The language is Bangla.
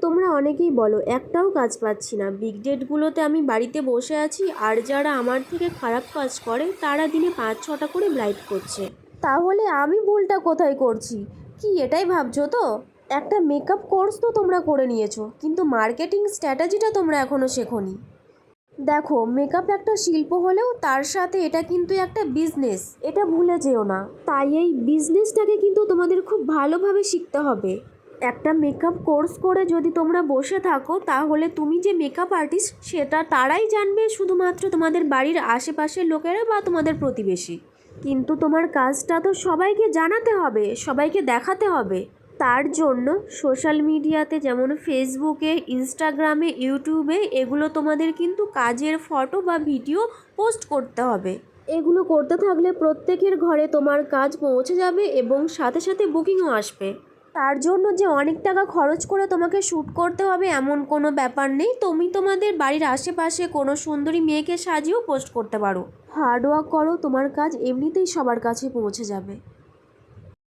তোমরা অনেকেই বলো একটাও কাজ পাচ্ছি না, বিগ ডেটগুলোতে আমি বাড়িতে বসে আছি, আর যারা আমার থেকে খারাপ কাজ করে তারা দিনে 5-6টা করে ব্লাইট করছে। তাহলে আমি ভুলটা কোথায় করছি? কি এটাই ভাবছো তো? একটা মেকআপ কোর্স তো তোমরা করে নিয়েছো, কিন্তু মার্কেটিং স্ট্র্যাটেজিটা তোমরা এখনও শেখোনি। দেখো, মেকআপ একটা শিল্প হলেও তার সাথে এটা কিন্তু একটা বিজনেস, এটা ভুলে যেও না। তাই এই বিজনেসটাকে কিন্তু তোমাদের খুব ভালোভাবে শিখতে হবে। একটা মেকআপ কোর্স করে যদি তোমরা বসে থাকো, তাহলে তুমি যে মেকআপ আর্টিস্ট সেটা তারাই জানবে, শুধুমাত্র তোমাদের বাড়ির আশেপাশের লোকেরা বা তোমাদের প্রতিবেশী। কিন্তু তোমার কাজটা তো সবাইকে জানাতে হবে, সবাইকে দেখাতে হবে। তার জন্য সোশ্যাল মিডিয়াতে যেমন ফেসবুকে, ইনস্টাগ্রামে, ইউটিউবে এগুলো তোমাদের কিন্তু কাজের ফটো বা ভিডিও পোস্ট করতে হবে। এগুলো করতে থাকলে প্রত্যেকের ঘরে তোমার কাজ পৌঁছে যাবে এবং সাথে সাথে বুকিংও আসবে। তার জন্য যে অনেক টাকা খরচ করে তোমাকে শ্যুট করতে হবে এমন কোনো ব্যাপার নেই। তুমি তোমাদের বাড়ির আশেপাশে কোনো সুন্দরী মেয়েকে সাজিয়েও পোস্ট করতে পারো। হার্ড ওয়ার্ক করো, তোমার কাজ এমনিতেই সবার কাছে পৌঁছে যাবে।